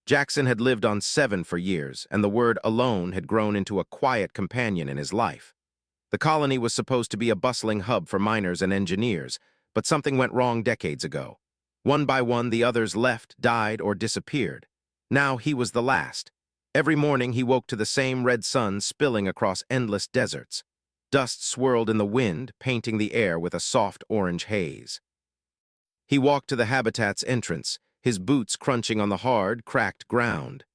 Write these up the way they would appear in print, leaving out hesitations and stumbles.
Jackson had lived on 7 for years, and the word alone had grown into a quiet companion in his life. The colony was supposed to be a bustling hub for miners and engineers, but something went wrong decades ago. One by one, the others left, died, or disappeared. Now he was the last. Every morning he woke to the same red sun spilling across endless deserts. Dust swirled in the wind, painting the air with a soft orange haze. He walked to the habitat's entrance, his boots crunching on the hard, cracked ground.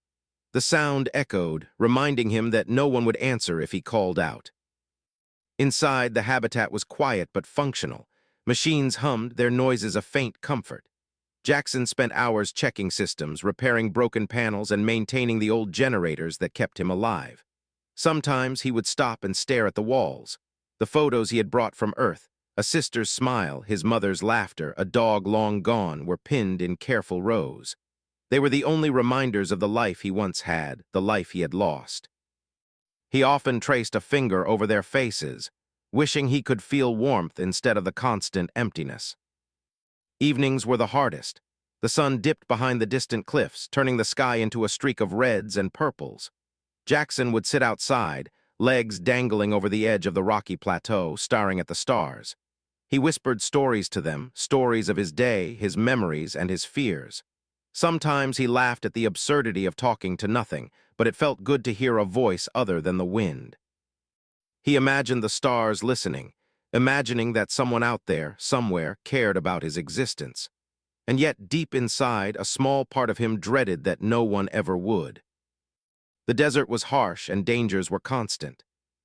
The sound echoed, reminding him that no one would answer if he called out. Inside, the habitat was quiet but functional. Machines hummed, their noises a faint comfort. Jackson spent hours checking systems, repairing broken panels, and maintaining the old generators that kept him alive. Sometimes he would stop and stare at the walls. The photos he had brought from Earth, a sister's smile, his mother's laughter, a dog long gone, were pinned in careful rows. They were the only reminders of the life he once had, the life he had lost. He often traced a finger over their faces, wishing he could feel warmth instead of the constant emptiness. Evenings were the hardest. The sun dipped behind the distant cliffs, turning the sky into a streak of reds and purples. Jackson would sit outside, legs dangling over the edge of the rocky plateau, staring at the stars. He whispered stories to them, stories of his day, his memories, and his fears. Sometimes he laughed at the absurdity of talking to nothing, but it felt good to hear a voice other than the wind. He imagined the stars listening, imagining that someone out there, somewhere, cared about his existence. And yet, deep inside, a small part of him dreaded that no one ever would. The desert was harsh and dangers were constant.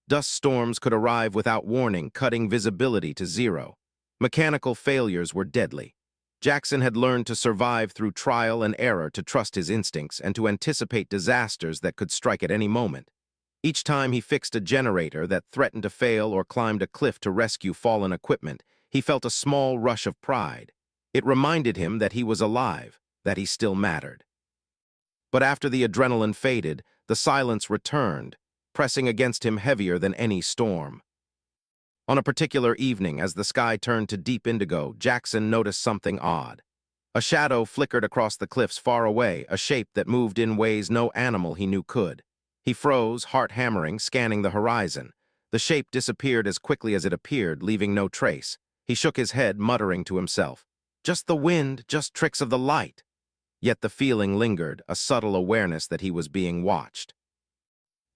Dust storms could arrive without warning, cutting visibility to zero. Mechanical failures were deadly. Jackson had learned to survive through trial and error, to trust his instincts, and to anticipate disasters that could strike at any moment. Each time he fixed a generator that threatened to fail or climbed a cliff to rescue fallen equipment, he felt a small rush of pride. It reminded him that he was alive, that he still mattered. But after the adrenaline faded, the silence returned, pressing against him heavier than any storm. On a particular evening, as the sky turned to deep indigo, Jackson noticed something odd. A shadow flickered across the cliffs far away, a shape that moved in ways no animal he knew could. He froze, heart hammering, scanning the horizon. The shape disappeared as quickly as it appeared, leaving no trace. He shook his head, muttering to himself, "Just the wind, just tricks of the light." Yet the feeling lingered, a subtle awareness that he was being watched.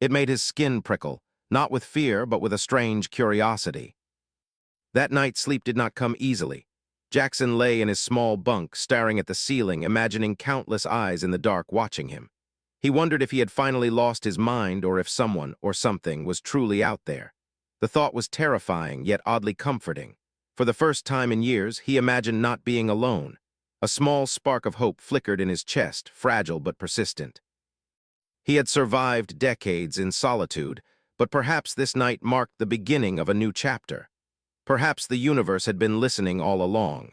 It made his skin prickle, not with fear, but with a strange curiosity. That night, sleep did not come easily. Jackson lay in his small bunk, staring at the ceiling, imagining countless eyes in the dark watching him. He wondered if he had finally lost his mind, or if someone or something was truly out there. The thought was terrifying, yet oddly comforting. For the first time in years, he imagined not being alone. A small spark of hope flickered in his chest, fragile but persistent. He had survived decades in solitude, but perhaps this night marked the beginning of a new chapter. Perhaps the universe had been listening all along.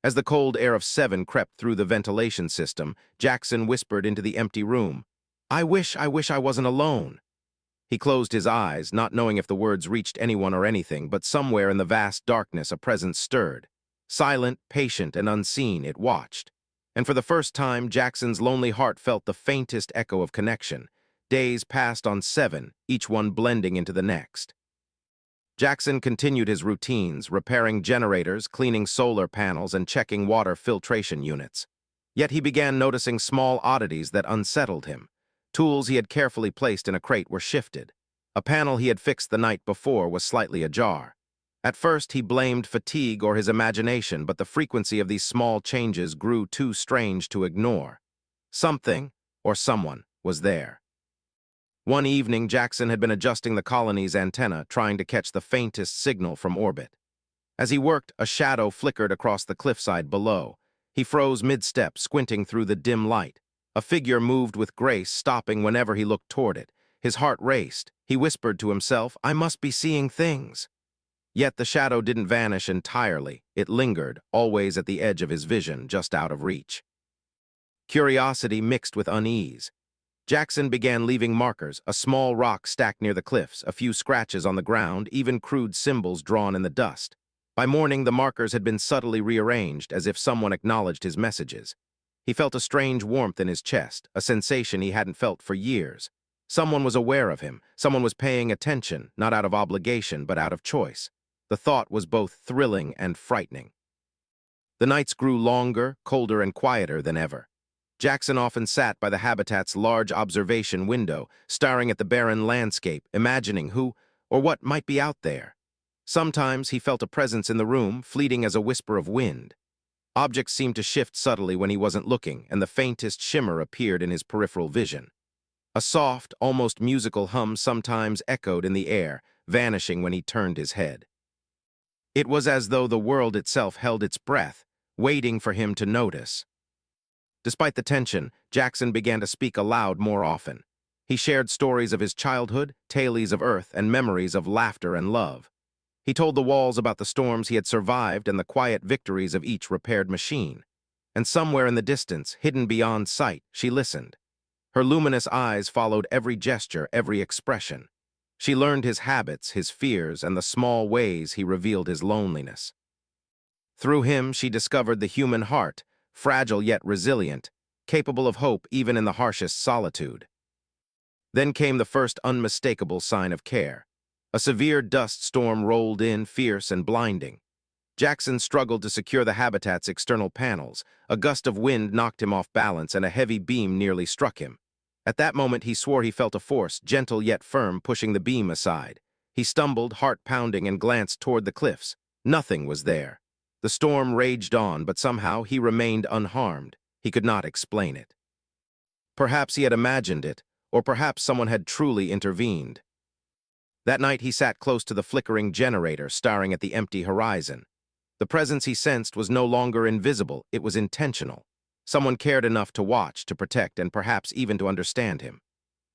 As the cold air of 7 crept through the ventilation system, Jackson whispered into the empty room, I wish I wasn't alone." He closed his eyes, not knowing if the words reached anyone or anything, but somewhere in the vast darkness a presence stirred. Silent, patient, and unseen, it watched. And for the first time, Jackson's lonely heart felt the faintest echo of connection. Days passed on 7, each one blending into the next. Jackson continued his routines, repairing generators, cleaning solar panels, and checking water filtration units. Yet he began noticing small oddities that unsettled him. Tools he had carefully placed in a crate were shifted. A panel he had fixed the night before was slightly ajar. At first, he blamed fatigue or his imagination, but the frequency of these small changes grew too strange to ignore. Something, or someone, was there. One evening, Jackson had been adjusting the colony's antenna, trying to catch the faintest signal from orbit. As he worked, a shadow flickered across the cliffside below. He froze mid-step, squinting through the dim light. A figure moved with grace, stopping whenever he looked toward it. His heart raced. He whispered to himself, I must be seeing things. Yet the shadow didn't vanish entirely. It lingered, always at the edge of his vision, just out of reach. Curiosity mixed with unease. Jackson began leaving markers, a small rock stacked near the cliffs, a few scratches on the ground, even crude symbols drawn in the dust. By morning, the markers had been subtly rearranged, as if someone acknowledged his messages. He felt a strange warmth in his chest, a sensation he hadn't felt for years. Someone was aware of him. Someone was paying attention, not out of obligation, but out of choice. The thought was both thrilling and frightening. The nights grew longer, colder, and quieter than ever. Jackson often sat by the habitat's large observation window, staring at the barren landscape, imagining who or what might be out there. Sometimes he felt a presence in the room, fleeting as a whisper of wind. Objects seemed to shift subtly when he wasn't looking, and the faintest shimmer appeared in his peripheral vision. A soft, almost musical hum sometimes echoed in the air, vanishing when he turned his head. It was as though the world itself held its breath, waiting for him to notice. Despite the tension, Jackson began to speak aloud more often. He shared stories of his childhood, tales of Earth, and memories of laughter and love. He told the walls about the storms he had survived and the quiet victories of each repaired machine. And somewhere in the distance, hidden beyond sight, she listened. Her luminous eyes followed every gesture, every expression. She learned his habits, his fears, and the small ways he revealed his loneliness. Through him, she discovered the human heart, fragile yet resilient, capable of hope even in the harshest solitude. Then came the first unmistakable sign of care. A severe dust storm rolled in, fierce and blinding. Jackson struggled to secure the habitat's external panels. A gust of wind knocked him off balance, and a heavy beam nearly struck him. At that moment, he swore he felt a force, gentle yet firm, pushing the beam aside. He stumbled, heart pounding, and glanced toward the cliffs. Nothing was there. The storm raged on, but somehow he remained unharmed. He could not explain it. Perhaps he had imagined it, or perhaps someone had truly intervened. That night he sat close to the flickering generator, staring at the empty horizon. The presence he sensed was no longer invisible, it was intentional. Someone cared enough to watch, to protect, and perhaps even to understand him.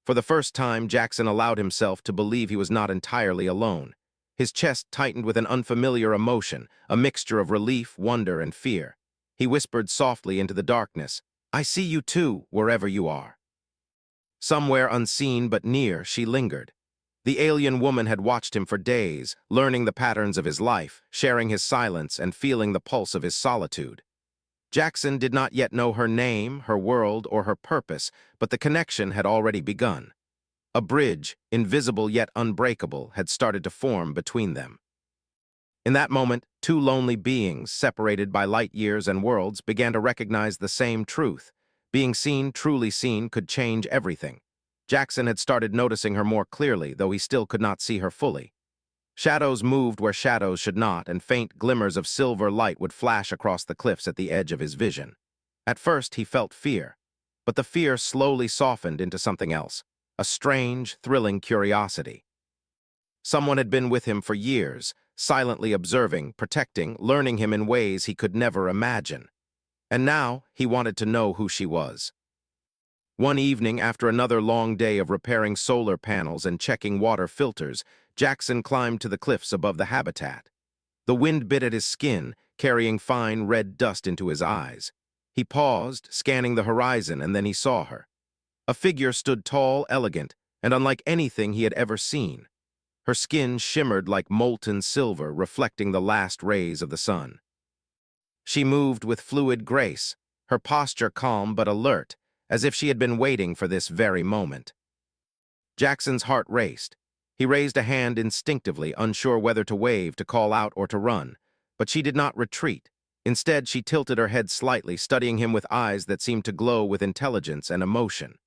For the first time, Jackson allowed himself to believe he was not entirely alone. His chest tightened with an unfamiliar emotion, a mixture of relief, wonder, and fear. He whispered softly into the darkness, "I see you too, wherever you are." Somewhere unseen but near, she lingered. The alien woman had watched him for days, learning the patterns of his life, sharing his silence, and feeling the pulse of his solitude. Jackson did not yet know her name, her world, or her purpose, but the connection had already begun. A bridge, invisible yet unbreakable, had started to form between them. In that moment, two lonely beings, separated by light years and worlds, began to recognize the same truth. Being seen, truly seen, could change everything. Jackson had started noticing her more clearly, though he still could not see her fully. Shadows moved where shadows should not, and faint glimmers of silver light would flash across the cliffs at the edge of his vision. At first, he felt fear, but the fear slowly softened into something else, a strange, thrilling curiosity. Someone had been with him for years, silently observing, protecting, learning him in ways he could never imagine. And now, he wanted to know who she was. One evening, after another long day of repairing solar panels and checking water filters, Jackson climbed to the cliffs above the habitat. The wind bit at his skin, carrying fine red dust into his eyes. He paused, scanning the horizon, and then he saw her. A figure stood tall, elegant, and unlike anything he had ever seen. Her skin shimmered like molten silver, reflecting the last rays of the sun. She moved with fluid grace, her posture calm but alert, as if she had been waiting for this very moment. Jackson's heart raced. He raised a hand instinctively, unsure whether to wave, to call out, or to run. But she did not retreat. Instead, she tilted her head slightly, studying him with eyes that seemed to glow with intelligence and emotion.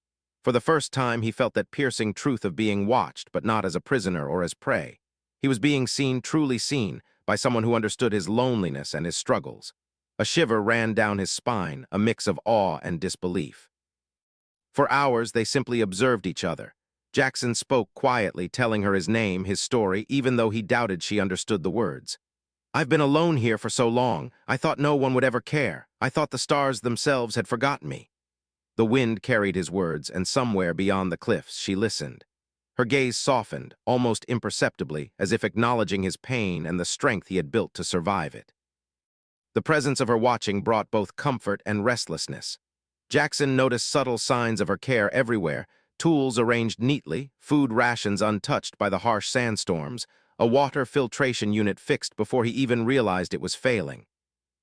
For the first time, he felt that piercing truth of being watched, but not as a prisoner or as prey. He was being seen, truly seen, by someone who understood his loneliness and his struggles. A shiver ran down his spine, a mix of awe and disbelief. For hours, they simply observed each other. Jackson spoke quietly, telling her his name, his story, even though he doubted she understood the words. "I've been alone here for so long. I thought no one would ever care. I thought the stars themselves had forgotten me." The wind carried his words, and somewhere beyond the cliffs, she listened. Her gaze softened, almost imperceptibly, as if acknowledging his pain and the strength he had built to survive it. The presence of her watching brought both comfort and restlessness. Jackson noticed subtle signs of her care everywhere: tools arranged neatly, food rations untouched by the harsh sandstorms, a water filtration unit fixed before he even realized it was failing.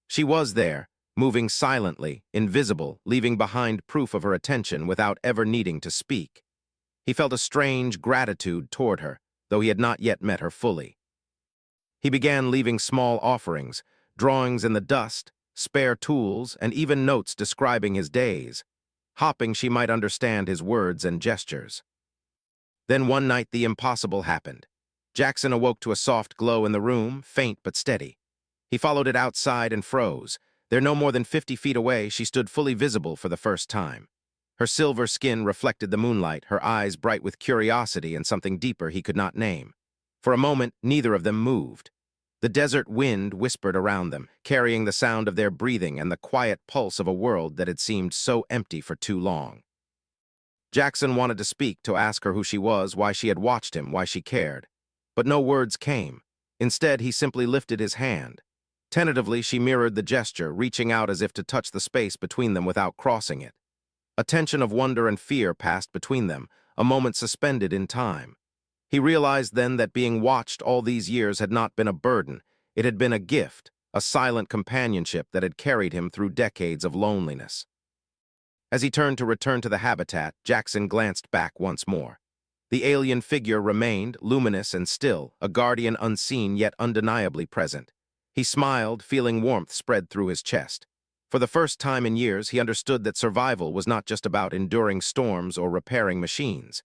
She was there, moving silently, invisible, leaving behind proof of her attention without ever needing to speak. He felt a strange gratitude toward her, though he had not yet met her fully. He began leaving small offerings, drawings in the dust, spare tools, and even notes describing his days, hoping she might understand his words and gestures. Then one night the impossible happened. Jackson awoke to a soft glow in the room, faint but steady. He followed it outside and froze. There, no more than 50 feet away, she stood fully visible for the first time. Her silver skin reflected the moonlight, her eyes bright with curiosity and something deeper he could not name. For a moment, neither of them moved. The desert wind whispered around them, carrying the sound of their breathing and the quiet pulse of a world that had seemed so empty for too long. Jackson wanted to speak, to ask her who she was, why she had watched him, why she cared. But no words came. Instead, he simply lifted his hand. Tentatively, she mirrored the gesture, reaching out as if to touch the space between them without crossing it. A tension of wonder and fear passed between them, a moment suspended in time. He realized then that being watched all these years had not been a burden. It had been a gift, a silent companionship that had carried him through decades of loneliness. As he turned to return to the habitat, Jackson glanced back once more. The alien figure remained, luminous and still, a guardian unseen yet undeniably present. He smiled, feeling warmth spread through his chest. For the first time in years, he understood that survival was not just about enduring storms or repairing machines.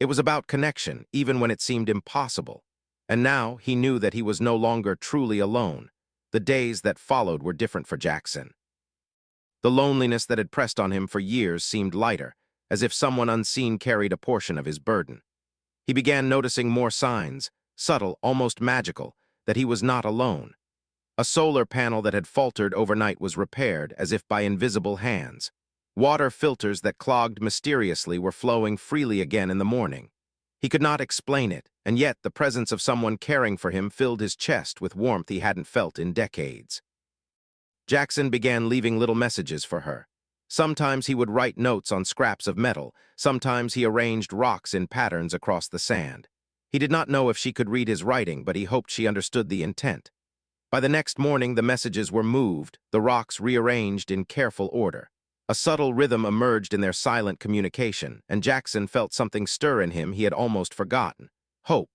It was about connection, even when it seemed impossible. And now he knew that he was no longer truly alone. The days that followed were different for Jackson. The loneliness that had pressed on him for years seemed lighter, as if someone unseen carried a portion of his burden. He began noticing more signs, subtle, almost magical, that he was not alone. A solar panel that had faltered overnight was repaired, as if by invisible hands. Water filters that clogged mysteriously were flowing freely again in the morning. He could not explain it, and yet the presence of someone caring for him filled his chest with warmth he hadn't felt in decades. Jackson began leaving little messages for her. Sometimes he would write notes on scraps of metal, sometimes he arranged rocks in patterns across the sand. He did not know if she could read his writing, but he hoped she understood the intent. By the next morning, the messages were moved, the rocks rearranged in careful order. A subtle rhythm emerged in their silent communication, and Jackson felt something stir in him he had almost forgotten. Hope.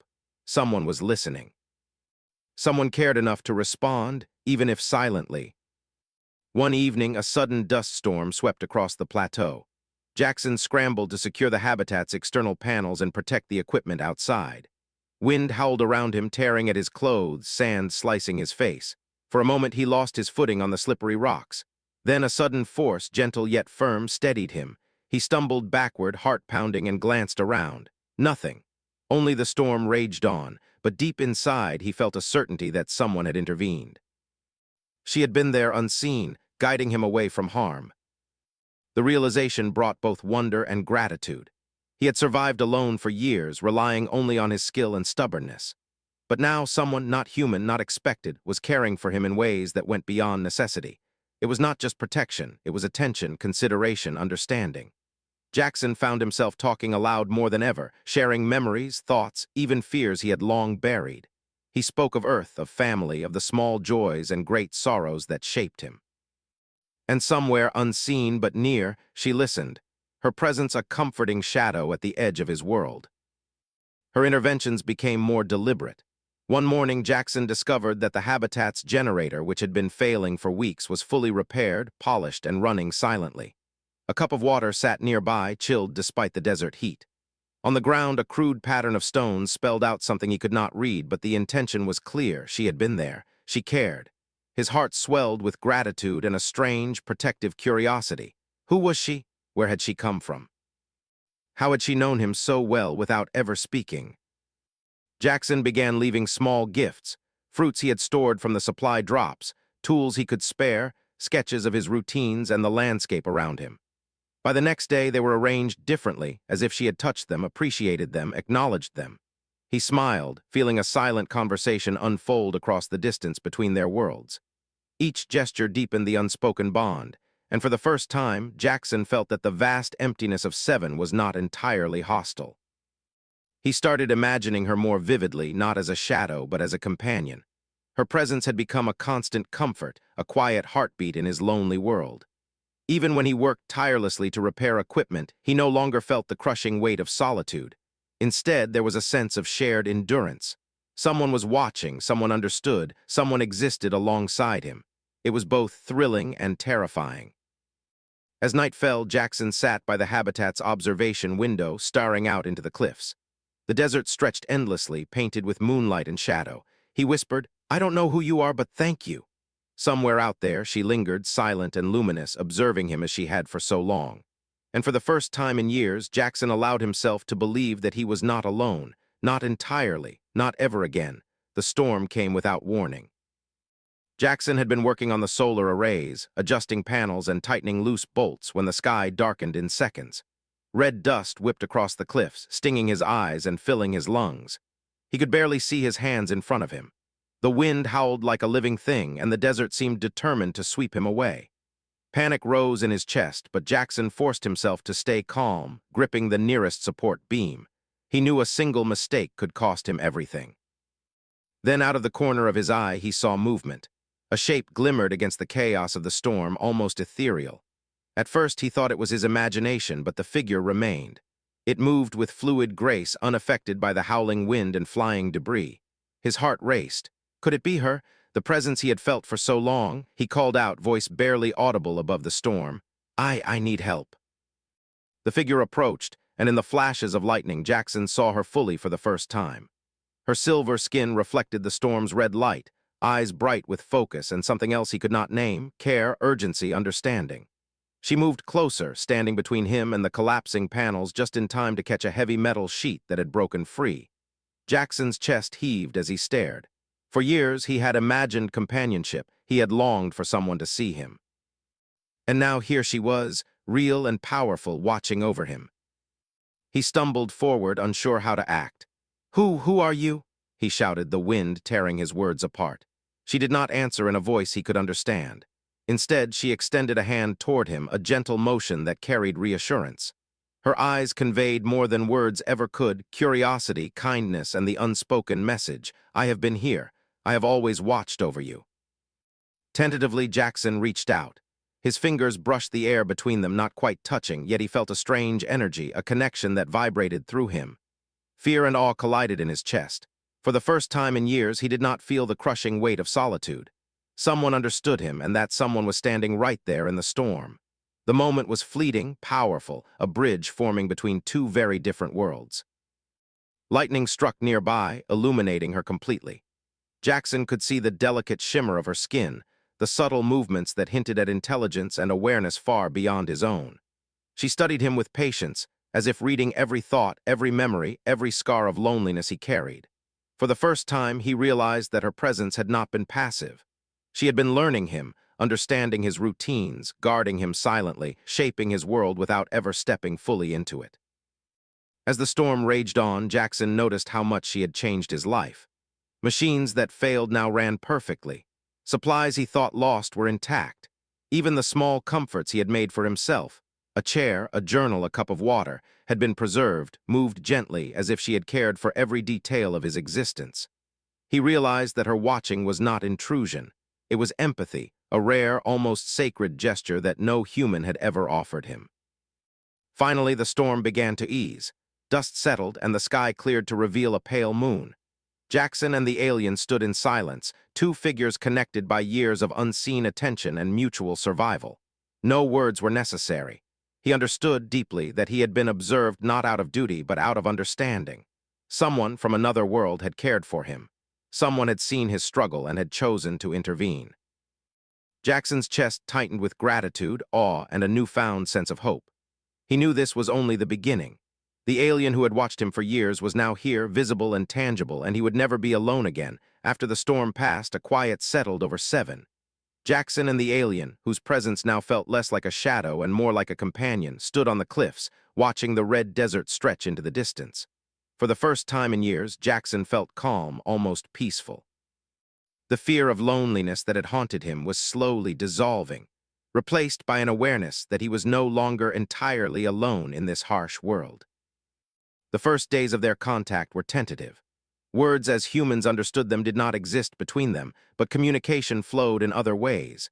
Someone was listening. Someone cared enough to respond, even if silently. One evening, a sudden dust storm swept across the plateau. Jackson scrambled to secure the habitat's external panels and protect the equipment outside. Wind howled around him, tearing at his clothes, sand slicing his face. For a moment, he lost his footing on the slippery rocks. Then a sudden force, gentle yet firm, steadied him. He stumbled backward, heart pounding, and glanced around. Nothing. Only the storm raged on, but deep inside he felt a certainty that someone had intervened. She had been there unseen, guiding him away from harm. The realization brought both wonder and gratitude. He had survived alone for years, relying only on his skill and stubbornness. But now someone, not human, not expected, was caring for him in ways that went beyond necessity. It was not just protection, it was attention, consideration, understanding. Jackson found himself talking aloud more than ever, sharing memories, thoughts, even fears he had long buried. He spoke of Earth, of family, of the small joys and great sorrows that shaped him. And somewhere, unseen but near, she listened, her presence a comforting shadow at the edge of his world. Her interventions became more deliberate. One morning, Jackson discovered that the habitat's generator, which had been failing for weeks, was fully repaired, polished, and running silently. A cup of water sat nearby, chilled despite the desert heat. On the ground, a crude pattern of stones spelled out something he could not read, but the intention was clear. She had been there. She cared. His heart swelled with gratitude and a strange, protective curiosity. Who was she? Where had she come from? How had she known him so well without ever speaking? Jackson began leaving small gifts, fruits he had stored from the supply drops, tools he could spare, sketches of his routines and the landscape around him. By the next day, they were arranged differently, as if she had touched them, appreciated them, acknowledged them. He smiled, feeling a silent conversation unfold across the distance between their worlds. Each gesture deepened the unspoken bond, and for the first time, Jackson felt that the vast emptiness of Seven was not entirely hostile. He started imagining her more vividly, not as a shadow, but as a companion. Her presence had become a constant comfort, a quiet heartbeat in his lonely world. Even when he worked tirelessly to repair equipment, he no longer felt the crushing weight of solitude. Instead, there was a sense of shared endurance. Someone was watching, someone understood, someone existed alongside him. It was both thrilling and terrifying. As night fell, Jackson sat by the habitat's observation window, staring out into the cliffs. The desert stretched endlessly, painted with moonlight and shadow. He whispered, "I don't know who you are, but thank you." Somewhere out there, she lingered, silent and luminous, observing him as she had for so long. And for the first time in years, Jackson allowed himself to believe that he was not alone, not entirely, not ever again. The storm came without warning. Jackson had been working on the solar arrays, adjusting panels and tightening loose bolts when the sky darkened in seconds. Red dust whipped across the cliffs, stinging his eyes and filling his lungs. He could barely see his hands in front of him. The wind howled like a living thing, and the desert seemed determined to sweep him away. Panic rose in his chest, but Jackson forced himself to stay calm, gripping the nearest support beam. He knew a single mistake could cost him everything. Then out of the corner of his eye, he saw movement. A shape glimmered against the chaos of the storm, almost ethereal. At first, he thought it was his imagination, but the figure remained. It moved with fluid grace, unaffected by the howling wind and flying debris. His heart raced. Could it be her? The presence he had felt for so long? He called out, voice barely audible above the storm. I need help." The figure approached, and in the flashes of lightning, Jackson saw her fully for the first time. Her silver skin reflected the storm's red light, eyes bright with focus and something else he could not name, care, urgency, understanding. She moved closer, standing between him and the collapsing panels just in time to catch a heavy metal sheet that had broken free. Jackson's chest heaved as he stared. For years, he had imagined companionship. He had longed for someone to see him. And now here she was, real and powerful, watching over him. He stumbled forward, unsure how to act. Who are you?" he shouted, the wind tearing his words apart. She did not answer in a voice he could understand. Instead, she extended a hand toward him, a gentle motion that carried reassurance. Her eyes conveyed more than words ever could, curiosity, kindness, and the unspoken message. "I have been here. I have always watched over you." Tentatively, Jackson reached out. His fingers brushed the air between them, not quite touching, yet he felt a strange energy, a connection that vibrated through him. Fear and awe collided in his chest. For the first time in years, he did not feel the crushing weight of solitude. Someone understood him, and that someone was standing right there in the storm. The moment was fleeting, powerful, a bridge forming between two very different worlds. Lightning struck nearby, illuminating her completely. Jackson could see the delicate shimmer of her skin, the subtle movements that hinted at intelligence and awareness far beyond his own. She studied him with patience, as if reading every thought, every memory, every scar of loneliness he carried. For the first time, he realized that her presence had not been passive. She had been learning him, understanding his routines, guarding him silently, shaping his world without ever stepping fully into it. As the storm raged on, Jackson noticed how much she had changed his life. Machines that failed now ran perfectly. Supplies he thought lost were intact. Even the small comforts he had made for himself, a chair, a journal, a cup of water, had been preserved, moved gently, as if she had cared for every detail of his existence. He realized that her watching was not intrusion. It was empathy, a rare, almost sacred gesture that no human had ever offered him. Finally, the storm began to ease. Dust settled, and the sky cleared to reveal a pale moon. Jackson and the alien stood in silence, two figures connected by years of unseen attention and mutual survival. No words were necessary. He understood deeply that he had been observed not out of duty but out of understanding. Someone from another world had cared for him. Someone had seen his struggle and had chosen to intervene. Jackson's chest tightened with gratitude, awe, and a newfound sense of hope. He knew this was only the beginning. The alien who had watched him for years was now here, visible and tangible, and he would never be alone again. After the storm passed, a quiet settled over Seven. Jackson and the alien, whose presence now felt less like a shadow and more like a companion, stood on the cliffs, watching the red desert stretch into the distance. For the first time in years, Jackson felt calm, almost peaceful. The fear of loneliness that had haunted him was slowly dissolving, replaced by an awareness that he was no longer entirely alone in this harsh world. The first days of their contact were tentative. Words as humans understood them did not exist between them, but communication flowed in other ways.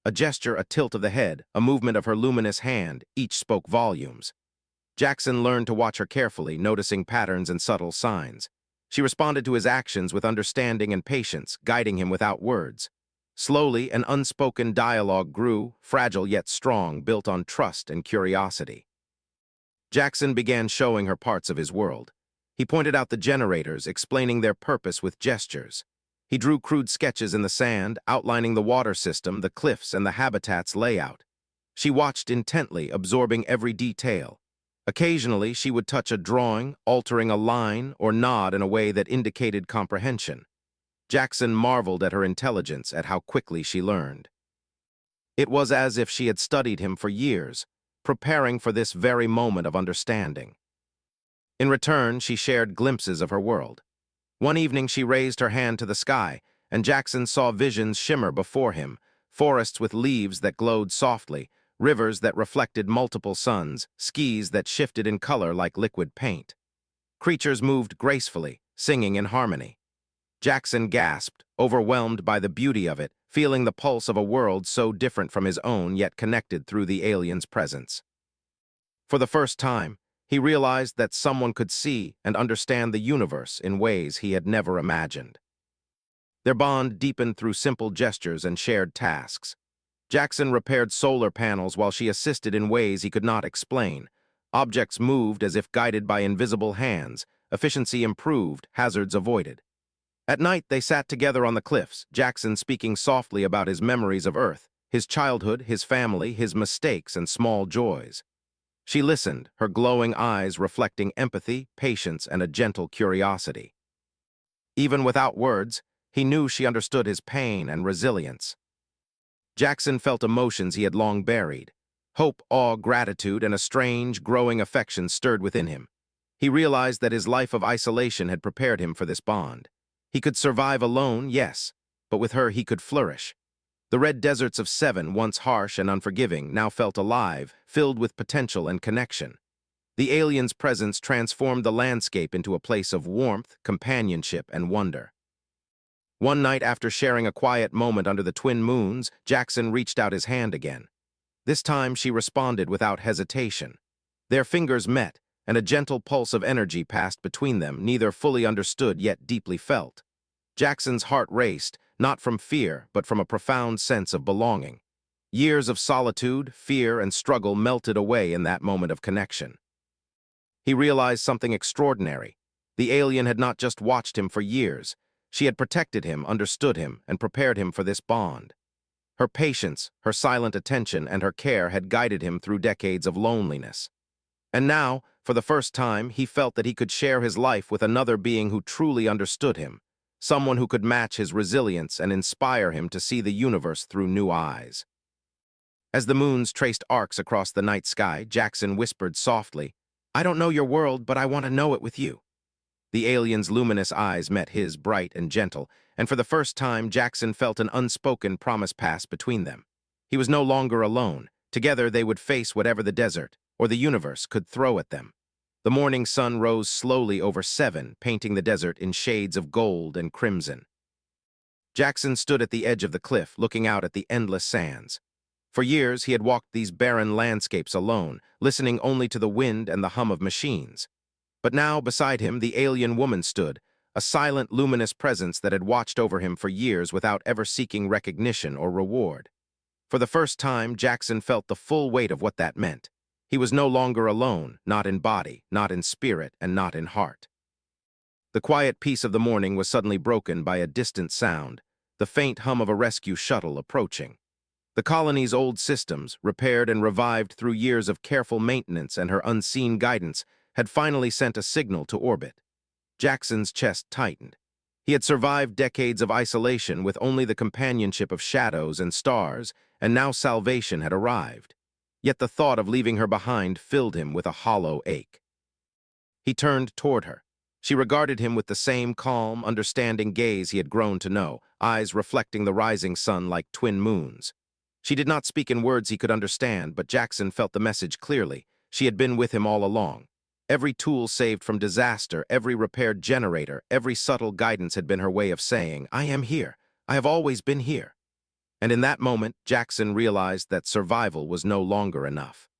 A gesture, a tilt of the head, a movement of her luminous hand, each spoke volumes. Jackson learned to watch her carefully, noticing patterns and subtle signs. She responded to his actions with understanding and patience, guiding him without words. Slowly, an unspoken dialogue grew, fragile yet strong, built on trust and curiosity. Jackson began showing her parts of his world. He pointed out the generators, explaining their purpose with gestures. He drew crude sketches in the sand, outlining the water system, the cliffs, and the habitat's layout. She watched intently, absorbing every detail. Occasionally, she would touch a drawing, altering a line, or nod in a way that indicated comprehension. Jackson marveled at her intelligence, at how quickly she learned. It was as if she had studied him for years, preparing for this very moment of understanding. In return, she shared glimpses of her world. One evening, she raised her hand to the sky, and Jackson saw visions shimmer before him, forests with leaves that glowed softly, rivers that reflected multiple suns, skies that shifted in color like liquid paint. Creatures moved gracefully, singing in harmony. Jackson gasped, overwhelmed by the beauty of it, feeling the pulse of a world so different from his own yet connected through the alien's presence. For the first time, he realized that someone could see and understand the universe in ways he had never imagined. Their bond deepened through simple gestures and shared tasks. Jackson repaired solar panels while she assisted in ways he could not explain. Objects moved as if guided by invisible hands, efficiency improved, hazards avoided. At night, they sat together on the cliffs, Jackson speaking softly about his memories of Earth, his childhood, his family, his mistakes, and small joys. She listened, her glowing eyes reflecting empathy, patience, and a gentle curiosity. Even without words, he knew she understood his pain and resilience. Jackson felt emotions he had long buried. Hope, awe, gratitude, and a strange, growing affection stirred within him. He realized that his life of isolation had prepared him for this bond. He could survive alone, yes, but with her he could flourish. The red deserts of Seven, once harsh and unforgiving, now felt alive, filled with potential and connection. The alien's presence transformed the landscape into a place of warmth, companionship, and wonder. One night, after sharing a quiet moment under the twin moons, Jackson reached out his hand again. This time, she responded without hesitation. Their fingers met, and a gentle pulse of energy passed between them, neither fully understood yet deeply felt. Jackson's heart raced, not from fear, but from a profound sense of belonging. Years of solitude, fear, and struggle melted away in that moment of connection. He realized something extraordinary. The alien had not just watched him for years. She had protected him, understood him, and prepared him for this bond. Her patience, her silent attention, and her care had guided him through decades of loneliness. And now, for the first time, he felt that he could share his life with another being who truly understood him, someone who could match his resilience and inspire him to see the universe through new eyes. As the moons traced arcs across the night sky, Jackson whispered softly, "I don't know your world, but I want to know it with you." The alien's luminous eyes met his, bright and gentle, and for the first time Jackson felt an unspoken promise pass between them. He was no longer alone. Together they would face whatever the desert or the universe could throw at them. The morning sun rose slowly over Seven, painting the desert in shades of gold and crimson. Jackson stood at the edge of the cliff, looking out at the endless sands. For years he had walked these barren landscapes alone, listening only to the wind and the hum of machines. But now, beside him, the alien woman stood, a silent, luminous presence that had watched over him for years without ever seeking recognition or reward. For the first time, Jackson felt the full weight of what that meant. He was no longer alone, not in body, not in spirit, and not in heart. The quiet peace of the morning was suddenly broken by a distant sound, the faint hum of a rescue shuttle approaching. The colony's old systems, repaired and revived through years of careful maintenance and her unseen guidance, had finally sent a signal to orbit. Jackson's chest tightened. He had survived decades of isolation with only the companionship of shadows and stars, and now salvation had arrived. Yet the thought of leaving her behind filled him with a hollow ache. He turned toward her. She regarded him with the same calm, understanding gaze he had grown to know, eyes reflecting the rising sun like twin moons. She did not speak in words he could understand, but Jackson felt the message clearly. She had been with him all along. Every tool saved from disaster, every repaired generator, every subtle guidance had been her way of saying, "I am here. I have always been here." And in that moment, Jackson realized that survival was no longer enough.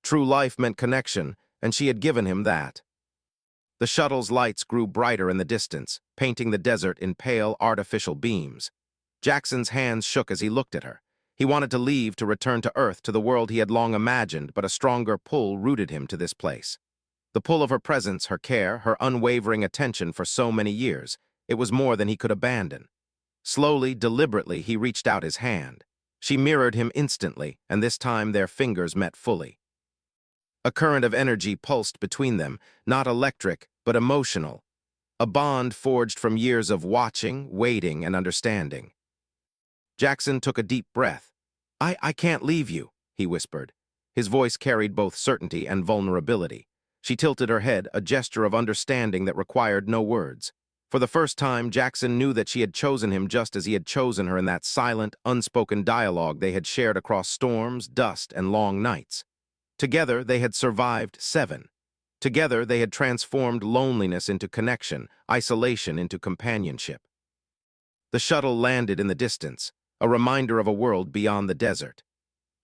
True life meant connection, and she had given him that. The shuttle's lights grew brighter in the distance, painting the desert in pale, artificial beams. Jackson's hands shook as he looked at her. He wanted to leave to return to Earth, to the world he had long imagined, but a stronger pull rooted him to this place. The pull of her presence, her care, her unwavering attention for so many years. It was more than he could abandon. Slowly, deliberately, he reached out his hand. She mirrored him instantly, and this time their fingers met fully. A current of energy pulsed between them, not electric, but emotional. A bond forged from years of watching, waiting, and understanding. Jackson took a deep breath. I can't leave you," he whispered. His voice carried both certainty and vulnerability. She tilted her head, a gesture of understanding that required no words. For the first time, Jackson knew that she had chosen him just as he had chosen her in that silent, unspoken dialogue they had shared across storms, dust, and long nights. Together, they had survived 7. Together, they had transformed loneliness into connection, isolation into companionship. The shuttle landed in the distance, a reminder of a world beyond the desert.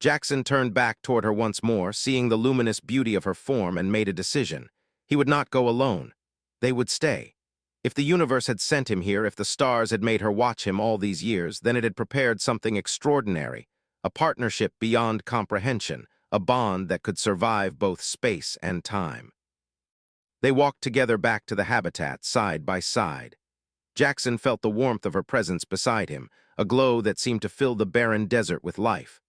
Jackson turned back toward her once more, seeing the luminous beauty of her form, and made a decision. He would not go alone. They would stay. If the universe had sent him here, if the stars had made her watch him all these years, then it had prepared something extraordinary, a partnership beyond comprehension, a bond that could survive both space and time. They walked together back to the habitat, side by side. Jackson felt the warmth of her presence beside him, a glow that seemed to fill the barren desert with life.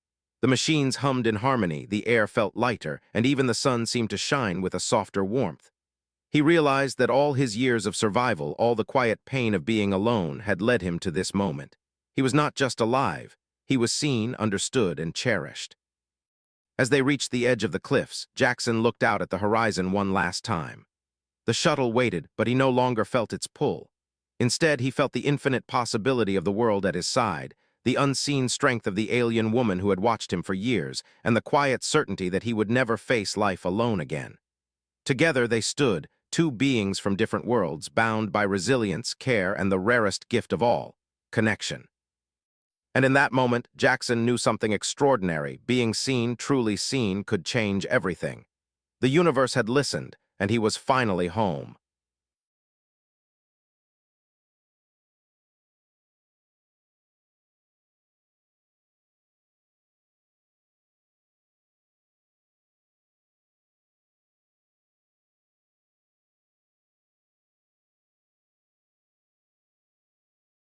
The machines hummed in harmony, the air felt lighter, and even the sun seemed to shine with a softer warmth. He realized that all his years of survival, all the quiet pain of being alone, had led him to this moment. He was not just alive. He was seen, understood, and cherished. As they reached the edge of the cliffs, Jackson looked out at the horizon one last time. The shuttle waited, but he no longer felt its pull. Instead, he felt the infinite possibility of the world at his side, the unseen strength of the alien woman who had watched him for years, and the quiet certainty that he would never face life alone again. Together they stood, two beings from different worlds, bound by resilience, care, and the rarest gift of all, connection. And in that moment, Jackson knew something extraordinary. Being seen, truly seen, could change everything. The universe had listened, and he was finally home.